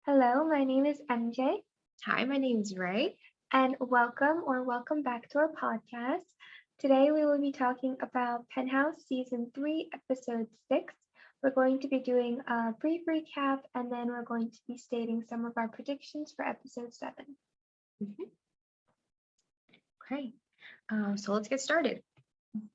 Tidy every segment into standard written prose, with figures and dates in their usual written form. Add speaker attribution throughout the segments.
Speaker 1: Hello, my name is MJ,
Speaker 2: Hi, my name's Ray.
Speaker 1: and welcome back to our podcast. Today we will be talking about Penthouse Season 3, Episode 6. We're going to be doing a brief recap, and then we're going to be stating some of our predictions for Episode 7.
Speaker 2: Mhm. Okay, so let's get started.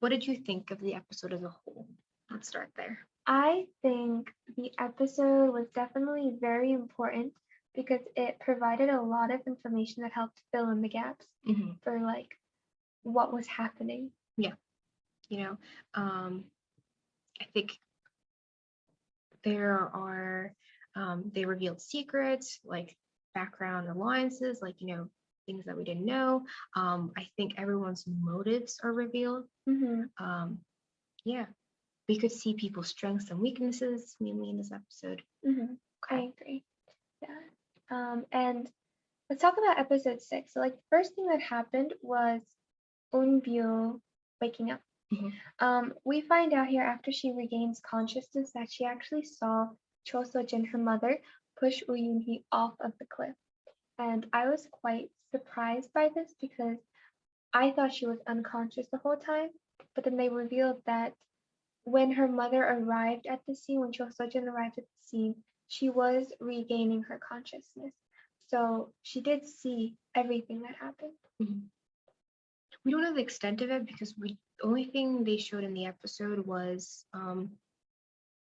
Speaker 2: What did you think of the episode as a whole? Let's start there.
Speaker 1: I think the episode was definitely very important because it provided a lot of information that helped fill in the gaps
Speaker 2: hmm
Speaker 1: for what was happening.
Speaker 2: Yeah, you know, um, I think there are they revealed secrets like background alliances, things that we didn't know. I think everyone's motives are revealed.
Speaker 1: Mm-hmm.
Speaker 2: Um, yeah, we could see people's strengths and weaknesses mainly in this episode.
Speaker 1: Mm-hmm.
Speaker 2: Okay.
Speaker 1: I agree. Yeah. And let's talk about episode 6. So, the first thing that happened was Eunbyo waking up.
Speaker 2: Mhm.
Speaker 1: We find out here after she regains consciousness that she actually saw Cho Seo-jin, her mother, push Woo Yoon-hee off of the cliff. And I was quite surprised by this because I thought she was unconscious the whole time. But then they revealed that when her mother arrived at the scene, when Cho Seo-jin arrived at the scene, she was regaining her consciousness. So she did see everything that happened.
Speaker 2: Mhm. We don't know the extent of it because the only thing they showed in the episode was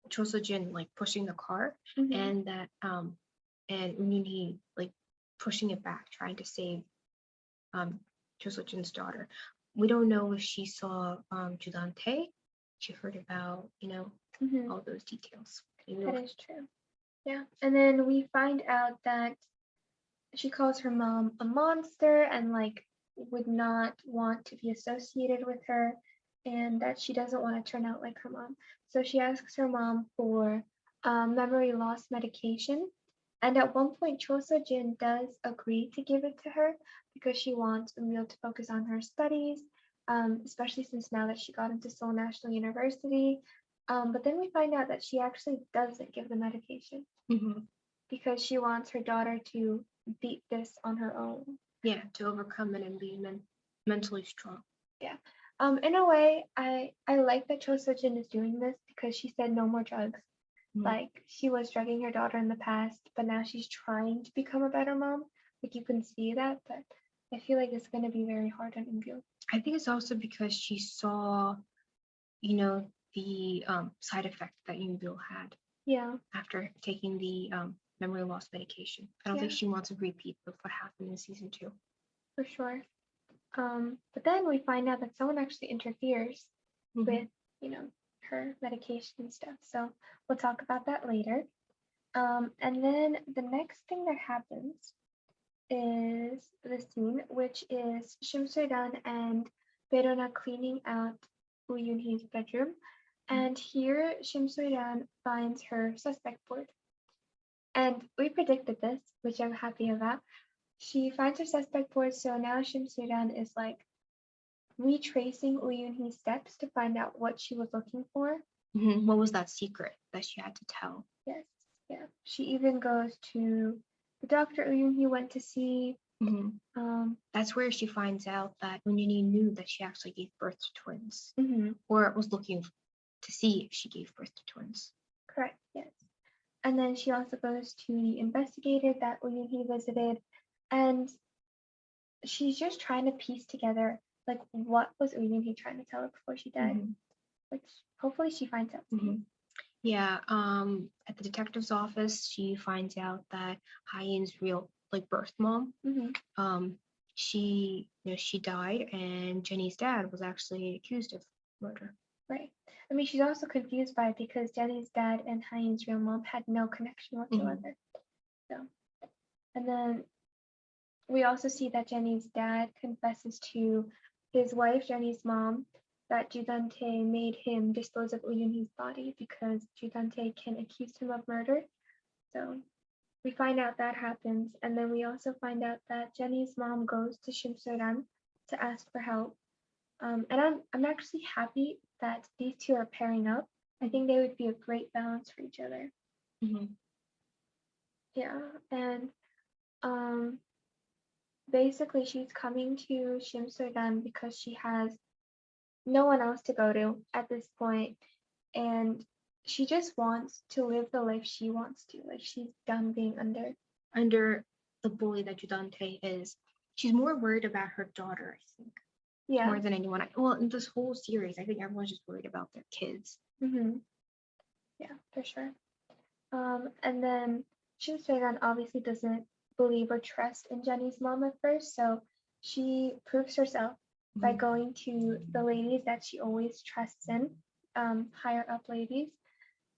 Speaker 2: Cho Jin like pushing the car
Speaker 1: Mm-hmm.
Speaker 2: and that and Unini like pushing it back, trying to save um Cho Jin's daughter. We don't know if she saw Judante. She heard about,
Speaker 1: Mm-hmm.
Speaker 2: all those details.
Speaker 1: That is true. Yeah. And then we find out that she calls her mom a monster and would not want to be associated with her and that she doesn't want to turn out like her mom. So she asks her mom for memory loss medication. And at one point, Cho Jin does agree to give it to her because she wants Emil to focus on her studies, especially since now that she got into Seoul National University. But then we find out that she actually doesn't give the medication
Speaker 2: Mm-hmm.
Speaker 1: because she wants her daughter to beat this on her own.
Speaker 2: Yeah, to overcome it and be mentally strong.
Speaker 1: Yeah. In a way, I like that Cho Soo-jin is doing this because she said no more drugs.
Speaker 2: Mhm.
Speaker 1: Like she was drugging her daughter in the past, but now she's trying to become a better mom. Like you can see that, but I feel like it's gonna be very hard on Eun.
Speaker 2: I think it's also because she saw, the side effect that Yunbil had
Speaker 1: Yeah,
Speaker 2: after taking the memory loss medication. I don't
Speaker 1: yeah,
Speaker 2: think she wants a repeat of what happened in season 2.
Speaker 1: for sure. But then we find out that someone actually interferes
Speaker 2: Mm-hmm.
Speaker 1: with, you know, her medication and stuff. So we'll talk about that later. And then the next thing that happens is the scene, which is Shim Soo-dan and Verona cleaning out Woo Yoon-hee's bedroom. And here Shim Soo-dan finds her suspect board. And we predicted this, which I'm happy about. She finds her suspect board, so now Shim Soo-dan is retracing Woo Yoon-hee's steps to find out what she was looking for.
Speaker 2: Mm-hmm. What was that secret that she had to tell?
Speaker 1: Yes, yeah. She even goes to the doctor Woo Yoon-hee went to see.
Speaker 2: Mm-hmm.
Speaker 1: Um,
Speaker 2: That's where she finds out that Unini knew that she actually gave birth to twins,
Speaker 1: mhm,
Speaker 2: or was looking to see if she gave birth to twins.
Speaker 1: correct, yes. And then she also goes to the investigator that Woo visited, and she's just trying to piece together what was Woo trying to tell her before she died,
Speaker 2: Mm-hmm.
Speaker 1: which hopefully she finds out
Speaker 2: Mm-hmm.
Speaker 1: soon.
Speaker 2: Yeah, at the detective's office, she finds out that Hyun's real birth mom,
Speaker 1: Hmm.
Speaker 2: um, she died, and Jenny's dad was actually accused of murder.
Speaker 1: Right. I mean, she's also confused by it because Jenny's dad and Hyun's real mom had no connection
Speaker 2: Mm-hmm.
Speaker 1: whatsoever. So, and then we also see that Jenny's dad confesses to his wife, Jenny's mom, that Judante made him dispose of Uyunhee's body because Judante can accuse him of murder. So we find out that happens, and then we also find out that Jenny's mom goes to Shimsoran to ask for help. And I'm actually happy that these two are pairing up. I think they would be a great balance for each other.
Speaker 2: Mm-hmm.
Speaker 1: Yeah, and um, basically she's coming to Shimsudan because she has no one else to go to at this point, and she just wants to live the life she wants to. Like she's done being under.
Speaker 2: Under the bully that Judante is, she's more worried about her daughter, I think,
Speaker 1: Yeah.
Speaker 2: more than anyone. Well, in this whole series, I think everyone's just worried about their kids.
Speaker 1: Mm-hmm. Yeah, for sure. And then Shin Soo-yeon obviously doesn't believe or trust in Jenny's mom at first, so she proves herself by
Speaker 2: Mhm.
Speaker 1: going to the ladies that she always trusts in, higher up ladies.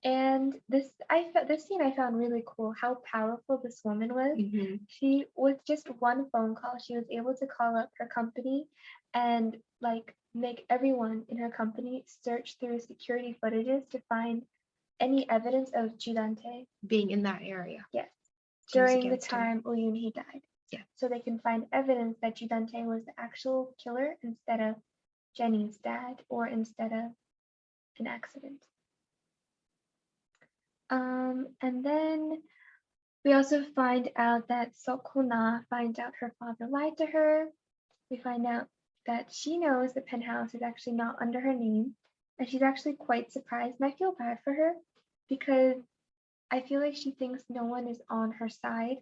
Speaker 1: And this scene I found really cool. How powerful this woman was.
Speaker 2: Mhm.
Speaker 1: She with just one phone call, she was able to call up her company and like make everyone in her company search through security footages to find any evidence of Judante.
Speaker 2: Being in that area.
Speaker 1: Yes,
Speaker 2: To use
Speaker 1: during the
Speaker 2: against him.
Speaker 1: time Uyun died.
Speaker 2: Yeah.
Speaker 1: So they can find evidence that Judante was the actual killer instead of Jenny's dad or instead of an accident. And then we also find out that Sokuna finds out her father lied to her. We find out that she knows the penthouse is actually not under her name, and she's actually quite surprised. And I feel bad for her because I feel like she thinks no one is on her side,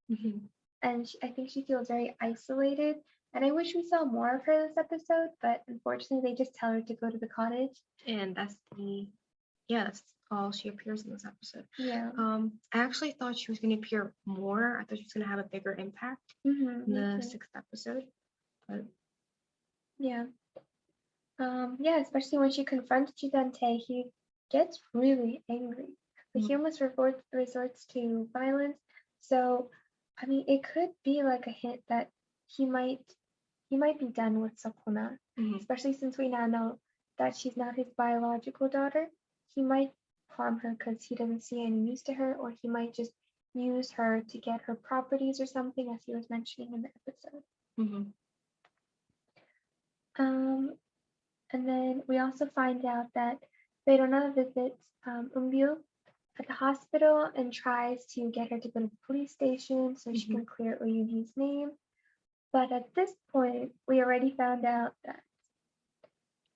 Speaker 2: Mhm.
Speaker 1: and I think she feels very isolated. And I wish we saw more of her this episode, but unfortunately, they just tell her to go to the cottage.
Speaker 2: And that's all she appears in this episode.
Speaker 1: Yeah.
Speaker 2: I actually thought she was going to appear more. I thought she was going to have a bigger impact
Speaker 1: Mm-hmm,
Speaker 2: in
Speaker 1: me
Speaker 2: the
Speaker 1: too.
Speaker 2: 6th episode. But
Speaker 1: Yeah. Yeah, especially when she confronts Chidante, he gets really angry. Like he
Speaker 2: Mhm.
Speaker 1: almost resorts to violence. So, I mean, it could be like a hint that he might he might be done with Sukuna,
Speaker 2: Mhm.
Speaker 1: especially since we now know that she's not his biological daughter. He might harm her because he doesn't see any use to her, or he might just use her to get her properties or something, as he was mentioning in the episode.
Speaker 2: Mhm.
Speaker 1: Um, And then we also find out that Verona visits Umbyo at the hospital and tries to get her to go to the police station so she
Speaker 2: Mhm.
Speaker 1: can clear Uyunhee's name. But at this point, we already found out that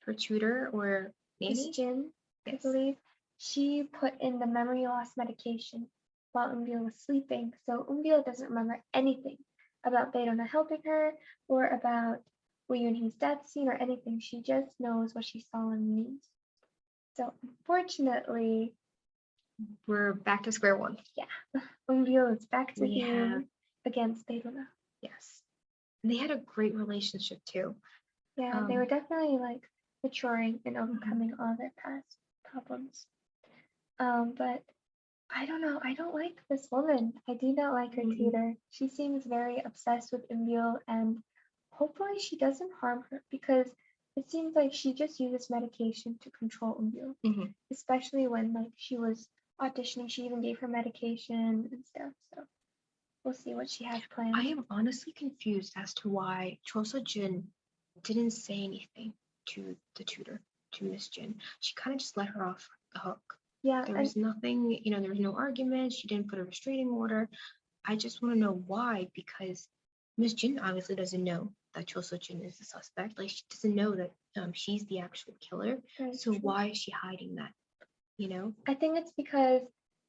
Speaker 2: Her tutor or
Speaker 1: Miss
Speaker 2: nanny?
Speaker 1: Jin, I
Speaker 2: Yes.
Speaker 1: believe, she put in the memory loss medication while Umbyo was sleeping. So Umbyo doesn't remember anything about Verona helping her or about Uyunhee's death scene or anything. She just knows what she saw on the news. So unfortunately,
Speaker 2: We're back to square one.
Speaker 1: yeah, Umbyo is back to
Speaker 2: We have,
Speaker 1: being against Beiruna.
Speaker 2: yes. And they had a great relationship too.
Speaker 1: Yeah, they were definitely like maturing and overcoming all their past problems. But I don't know. I don't like this woman. I do not like her
Speaker 2: Mhm.
Speaker 1: tutor. She seems very obsessed with Umbyo, and hopefully she doesn't harm her because it seems like she just uses medication to control Umbyo,
Speaker 2: Mhm.
Speaker 1: especially when like she was auditioning. She even gave her medication and stuff. So we'll see what she has planned.
Speaker 2: I am honestly confused as to why Chosa Jin didn't say anything to the tutor, to Miss Jin. She kind of just let her off the hook.
Speaker 1: Yeah,
Speaker 2: There
Speaker 1: and
Speaker 2: was nothing, there was no argument. She didn't put a restraining order. I just want to know why, because Miss Jin obviously doesn't know that Cho Jin is the suspect. Like she doesn't know that she's the actual killer.
Speaker 1: that's
Speaker 2: So
Speaker 1: true.
Speaker 2: why is she hiding that?
Speaker 1: I think it's because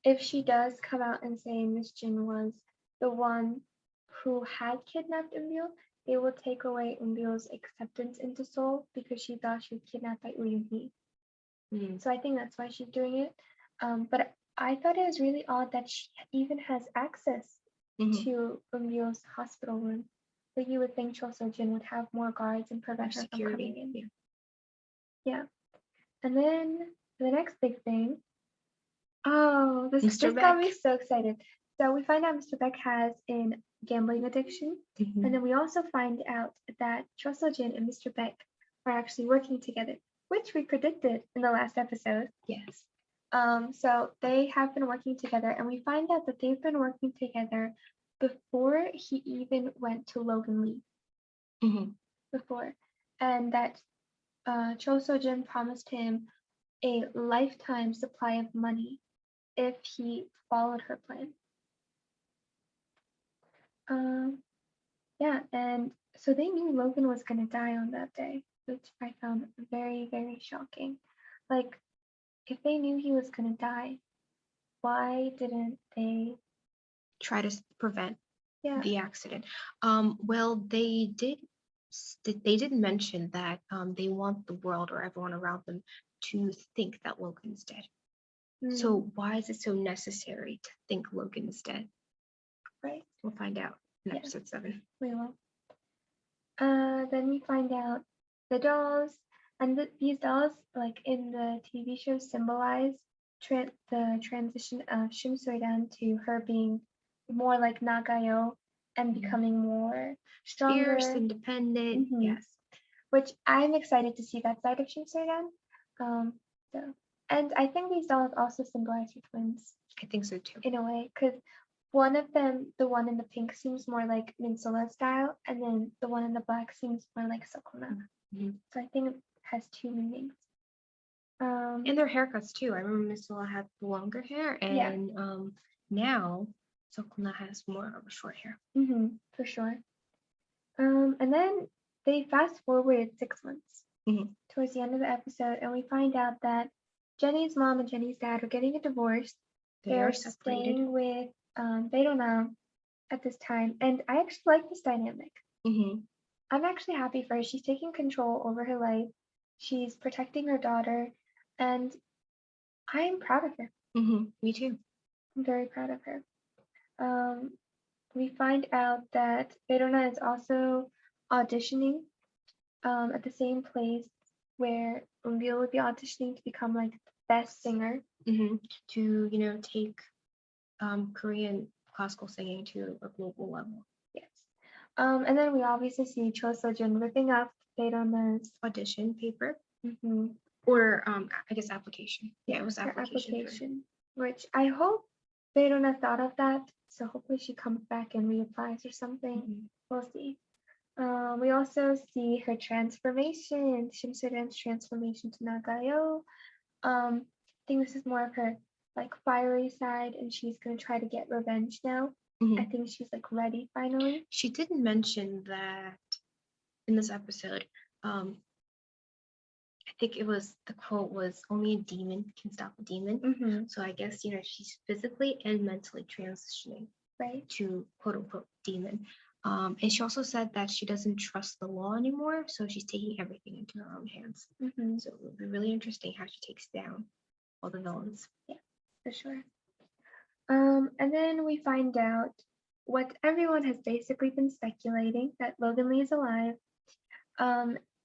Speaker 1: if she does come out and say Miss Jin was the one who had kidnapped Umbyo, it will take away Umbyo's acceptance into Seoul because she thought she was kidnapped by Uyun-hee.
Speaker 2: Mm.
Speaker 1: So I think that's why she's doing it. But I thought it was really odd that she even has access
Speaker 2: Mhm.
Speaker 1: to Umbyo's hospital room. But you would think Cho Jin would have more guards and prevent her from coming in.
Speaker 2: Yeah.
Speaker 1: Yeah. And then the next big thing. Oh, this
Speaker 2: Mr.
Speaker 1: got me
Speaker 2: Beck.
Speaker 1: so excited. So we find out Mr. Beck has an gambling addiction,
Speaker 2: Mhm.
Speaker 1: and then we also find out that Cho Jin and Mr. Beck are actually working together, which we predicted in the last episode.
Speaker 2: Yes.
Speaker 1: So they have been working together, and we find out that they've been working together before he even went to Logan Lee.
Speaker 2: Mhm.
Speaker 1: Before, and that Cho Jin promised him a lifetime supply of money if he followed her plan. Um, yeah, and so they knew Logan was gonna die on that day, which I found very, very shocking. Like, if they knew he was gonna die, why didn't they?
Speaker 2: Try to prevent
Speaker 1: Yeah.
Speaker 2: the accident. Well, they did mention that they want the world or everyone around them to think that Logan's dead.
Speaker 1: Mm,
Speaker 2: So why is it so necessary to think Logan is dead?
Speaker 1: right.
Speaker 2: We'll find out in
Speaker 1: Yeah,
Speaker 2: episode 7.
Speaker 1: we will. Then we find out the dolls, and these dolls, like in the TV show, symbolize the transition of Shim Soidan to her being more like Nagayo and
Speaker 2: Mhm.
Speaker 1: becoming more
Speaker 2: Fierce,
Speaker 1: stronger.
Speaker 2: independent,
Speaker 1: hmm
Speaker 2: yes.
Speaker 1: Which I'm excited to see that side of Shim Soidan. Um, so, and I think these dolls also symbolize her twins
Speaker 2: I think so too.
Speaker 1: in a way, because one of them, the one in the pink, seems more like Minsula style, and then the one in the black seems more like Sakuna.
Speaker 2: Mhm.
Speaker 1: So I think it has two meanings.
Speaker 2: And their haircuts too. I remember Miss Sola had longer hair,
Speaker 1: Yeah.
Speaker 2: and now Sokuna has more of a short hair.
Speaker 1: For sure. And then they fast forward 6 months
Speaker 2: Mhm.
Speaker 1: towards the end of the episode, and we find out that Jenny's mom and Jenny's dad are getting a divorce.
Speaker 2: They
Speaker 1: They're
Speaker 2: are separated.
Speaker 1: staying with Beirona at this time, and I actually like this dynamic.
Speaker 2: Mhm.
Speaker 1: I'm actually happy for her. She's taking control over her life. She's protecting her daughter, and I'm proud of her.
Speaker 2: Me too.
Speaker 1: I'm very proud of her. Um, we find out that Verona is also auditioning at the same place where Umbil would be auditioning to become like the best singer.
Speaker 2: To take Korean classical singing to a global level.
Speaker 1: Yes. And then we obviously see Cho Sojun ripping up Verona's
Speaker 2: Audition paper
Speaker 1: mm-hmm,
Speaker 2: or I guess application. Yeah, it was
Speaker 1: her
Speaker 2: application.
Speaker 1: application, which I hope Verona thought of that. So hopefully she comes back and reapplies or something. We'll see. We also see her transformation, Shimsuren's transformation to Nagayo. I think this is more of her like fiery side, and she's gonna try to get revenge now. I think she's like ready finally.
Speaker 2: She didn't mention that in this episode. I think it was the quote was only a demon can stop a demon. So I guess she's physically and mentally transitioning
Speaker 1: Right.
Speaker 2: to quote unquote demon. And she also said that she doesn't trust the law anymore, so she's taking everything into her own hands. So it will be really interesting how she takes down all the villains.
Speaker 1: Yeah, for sure. And then we find out what everyone has basically been speculating, that Logan Lee is alive.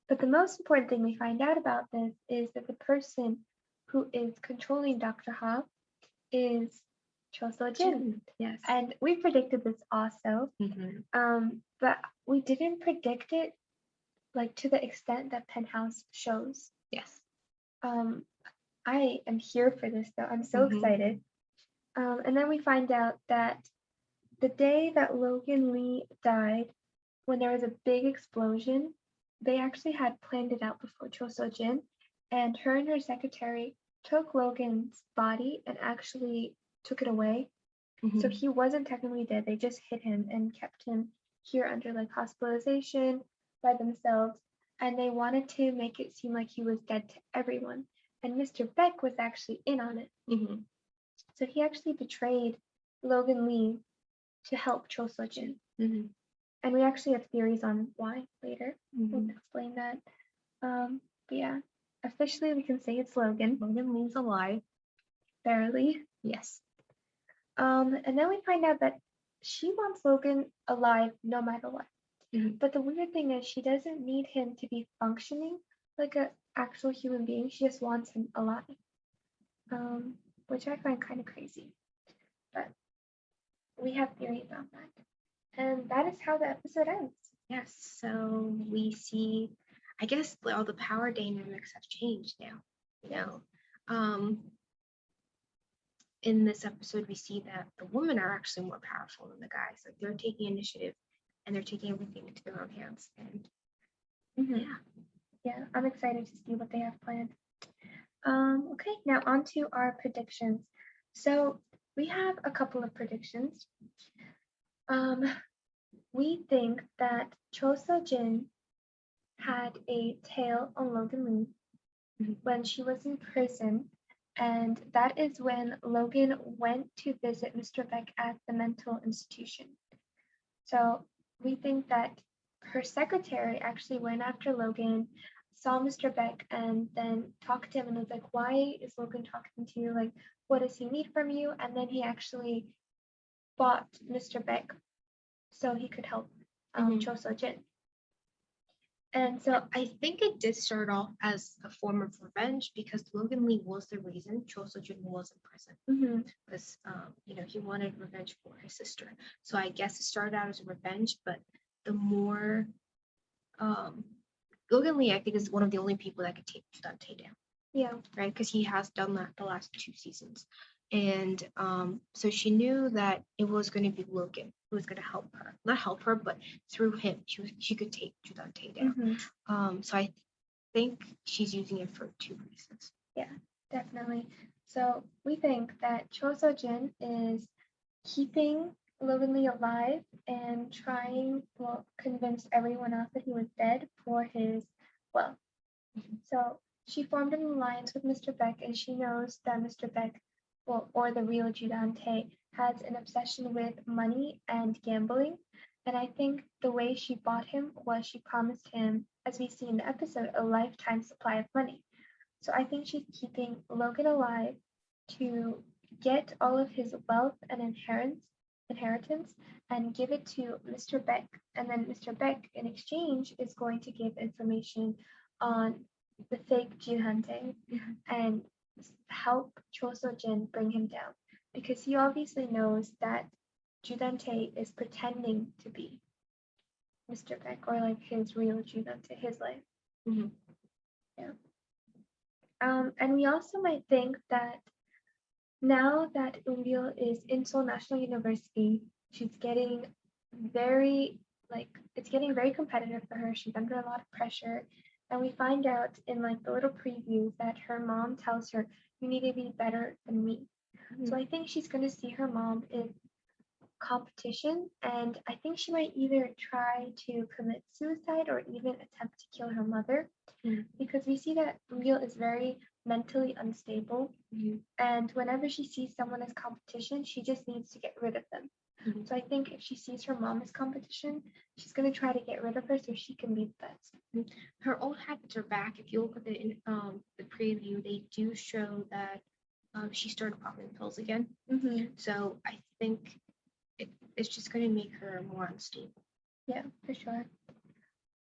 Speaker 1: But the most important thing we find out about this is that the person who is controlling Dr. Ha is Cho Seo-jin.
Speaker 2: Yes.
Speaker 1: And we predicted this also. But we didn't predict it like to the extent that Penthouse shows.
Speaker 2: Yes.
Speaker 1: I am here for this though. I'm so excited. And then we find out that the day that Logan Lee died, when there was a big explosion, they actually had planned it out before Cho Seo-jin, and her and her secretary took Logan's body and actually took it away. So he wasn't technically dead. They just hid him and kept him here under like hospitalization by themselves. And they wanted to make it seem like he was dead to everyone. And Mr. Beck was actually in on it. So he actually betrayed Logan Lee to help Cho Seo-jin. And we actually have theories on why later. We'll explain that. But yeah, officially we can say it's Logan.
Speaker 2: Logan Lee's alive.
Speaker 1: Barely.
Speaker 2: Yes.
Speaker 1: And then we find out that she wants Logan alive no matter what. But the weird thing is she doesn't need him to be functioning like an actual human being. She just wants him alive. Which I find kind of crazy. But we have theories on that. And that is how the episode ends.
Speaker 2: Yes, so we see, I guess all the power dynamics have changed now. In this episode, we see that the women are actually more powerful than the guys. Like they're taking initiative and they're taking everything into their own hands. And
Speaker 1: yeah, I'm excited to see what they have planned. Okay, now on to our predictions. So we have a couple of predictions. we think that Cho Seo-jin had a tail on Logan Lee
Speaker 2: Mhm.
Speaker 1: when she was in prison, and that is when Logan went to visit Mr. Beck at the mental institution. So we think that her secretary actually went after Logan, saw Mr. Beck, and then talked to him and was like, "Why is Logan talking to you? Like, what does he need from you?" And then he actually bought Mr. Beck so he could help
Speaker 2: Mhm.
Speaker 1: Cho Seo-jin. And
Speaker 2: And
Speaker 1: so,
Speaker 2: I think it did start off as a form of revenge because Logan Lee was the reason Cho Soo-jin was in prison
Speaker 1: mhm,
Speaker 2: because he wanted revenge for his sister. So I guess it started out as a revenge, but the more um, Logan Lee, I think, is one of the only people that could take Dante down,
Speaker 1: yeah,
Speaker 2: right? Because he has done that the last 2 seasons. And so she knew that it was going to be Logan who was going to help her, not help her, but through him, she could take Dante down. So I think she's using it for 2 reasons.
Speaker 1: yeah, definitely. So we think that Cho Seo-jin is keeping Logan Lee alive and trying, well, convince everyone else that he was dead for his wealth.
Speaker 2: Mhm.
Speaker 1: So she formed an alliance with Mr. Beck, and she knows that Mr. Beck, well, or the real Judante, has an obsession with money and gambling. And I think the way she bought him was she promised him, as we see in the episode, a lifetime supply of money. So I think she's keeping Logan alive to get all of his wealth and inheritance and give it to Mr. Beck. And then Mr. Beck, in exchange, is going to give information on the fake Jihante and help Cho Soo-jin bring him down. Because he obviously knows that Judante is pretending to be Mr. Beck or like his real Judante, his life.
Speaker 2: Mhm.
Speaker 1: Yeah. And we also might think that now that Umbil is in Seoul National University, she's getting very it's getting very competitive for her. She's under a lot of pressure. And we find out in like the little previews that her mom tells her, "You need to be better than me." So
Speaker 2: Mhm.
Speaker 1: I think she's gonna see her mom in competition, and I think she might either try to commit suicide or even attempt to kill her mother
Speaker 2: Mhm.
Speaker 1: because we see that Real is very mentally unstable,
Speaker 2: Mhm.
Speaker 1: and whenever she sees someone as competition, she just needs to get rid of them.
Speaker 2: Mhm.
Speaker 1: So I think if she sees her mom as competition, she's gonna try to get rid of her so she can be the best.
Speaker 2: Her old habits are back. If you look at the preview, they do show that she started popping pills again. So I think it's just going to make her more unstable.
Speaker 1: Yeah, for sure.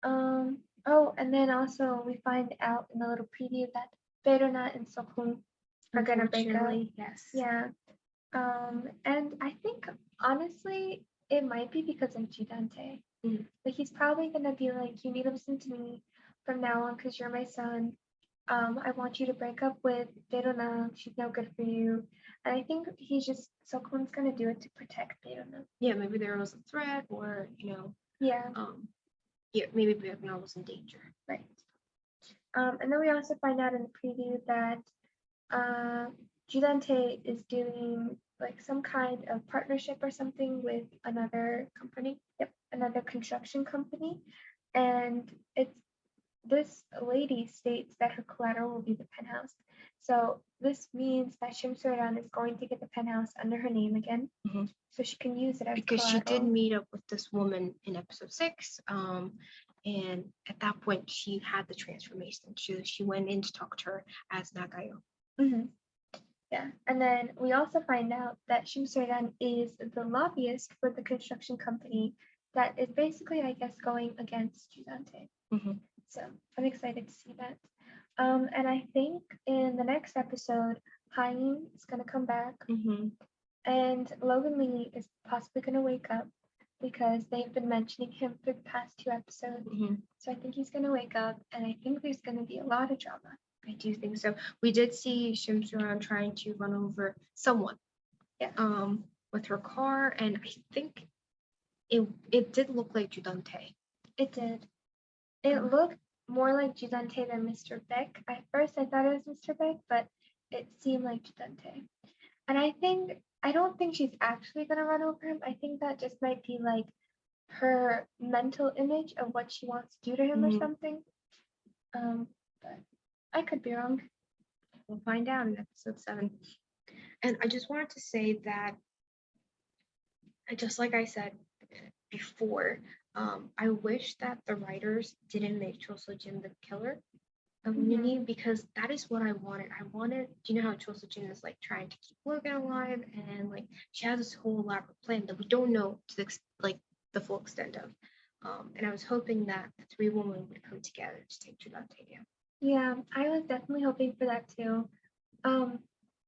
Speaker 1: Oh, and then also we find out in the little preview that Verona and Sokun are gonna break up.
Speaker 2: Unfortunately, yes.
Speaker 1: Yeah. And I think honestly, it might be because of Judante.
Speaker 2: Mhm.
Speaker 1: Like he's probably gonna be like, "You need to listen to me from now on because you're my son. I want you to break up with Verona. She's no good for you." And I think he's just Sokun's gonna do it to protect Verona.
Speaker 2: Yeah, maybe there was a threat, or
Speaker 1: Yeah,
Speaker 2: maybe Vietnam was in danger.
Speaker 1: right. And then we also find out in the preview that Gigante is doing like some kind of partnership or something with another company. Yep, another construction company. And it's this lady states that her collateral will be the penthouse. So this means that Shim Soo-ran is going to get the penthouse under her name again,
Speaker 2: Mhm.
Speaker 1: so she can use it as
Speaker 2: Because she did
Speaker 1: collateral.
Speaker 2: meet up with this woman in episode 6, and at that point she had the transformation. She went in to talk to her as Nagayo.
Speaker 1: Mhm. Yeah, and then we also find out that Shim Soo-ran is the lobbyist for the construction company that is basically, I guess, going against Gigante.
Speaker 2: Mhm.
Speaker 1: So I'm excited to see that. And I think in the next episode, Haim is gonna come back,
Speaker 2: Mhm.
Speaker 1: and Logan Lee is possibly gonna wake up because they've been mentioning him for the past 2 episodes.
Speaker 2: Mhm.
Speaker 1: So I think he's gonna wake up, and I think there's gonna be a lot of drama.
Speaker 2: I do think so. We did see Shim Soo-ran trying to run over someone.
Speaker 1: Yeah.
Speaker 2: With her car, and I think it did look like Judante.
Speaker 1: It did. It looked more like Gigante than Mr. Beck. At first, I thought it was Mr. Beck, but it seemed like Gigante. And I don't think she's actually gonna run over him. I think that just might be like her mental image of what she wants to do to him or
Speaker 2: Mhm.
Speaker 1: something. But I could be wrong.
Speaker 2: We'll find out in episode 7. And I just wanted to say that, just like I said before, I wish that the writers didn't make Cho Soo-jin the killer of Nini, because that is what I wanted. I wanted, do you know how Cho Soo-jin is like trying to keep Logan alive, and like she has this whole elaborate plan that we don't know to like the full extent of. And I was hoping that the three women would come together to take Judante down.
Speaker 1: Yeah, I was definitely hoping for that too.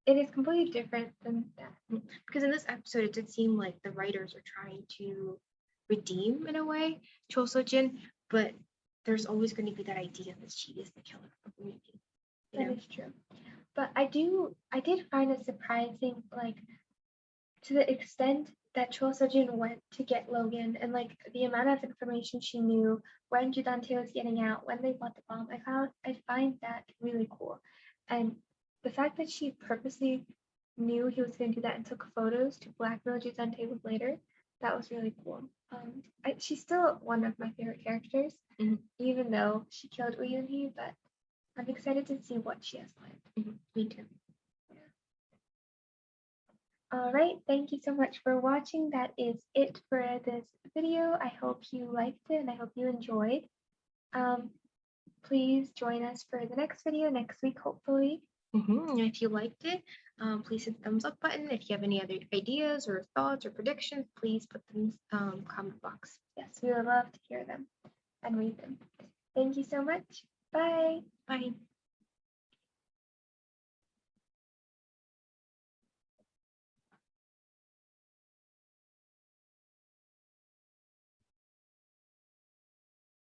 Speaker 1: It is completely different than that.
Speaker 2: Because in this episode, it did seem like the writers are trying to redeem, in a way, Cho Soo-jin, but there's always going to be that idea that she is the killer of the movie.
Speaker 1: That is true. But I did find it surprising, like, to the extent that Cho Soo-jin went to get Logan, and like the amount of information she knew when Judante was getting out, when they bought the bomb. I find that really cool. And the fact that she purposely knew he was going to do that and took photos to blackmail Judante with later, that was really cool. She's still one of my favorite characters, even though she killed Uyun-hee, but I'm excited to see what she has planned.
Speaker 2: Me too.
Speaker 1: All right, thank you so much for watching. That is it for this video. I hope you liked it and I hope you enjoyed. Please join us for the next video next week, hopefully.
Speaker 2: And if you liked it, please hit the thumbs up button. If you have any other ideas or thoughts or predictions, please put them in the comment box.
Speaker 1: Yes, we would love to hear them and read them. Thank you so much. Bye.
Speaker 2: Bye.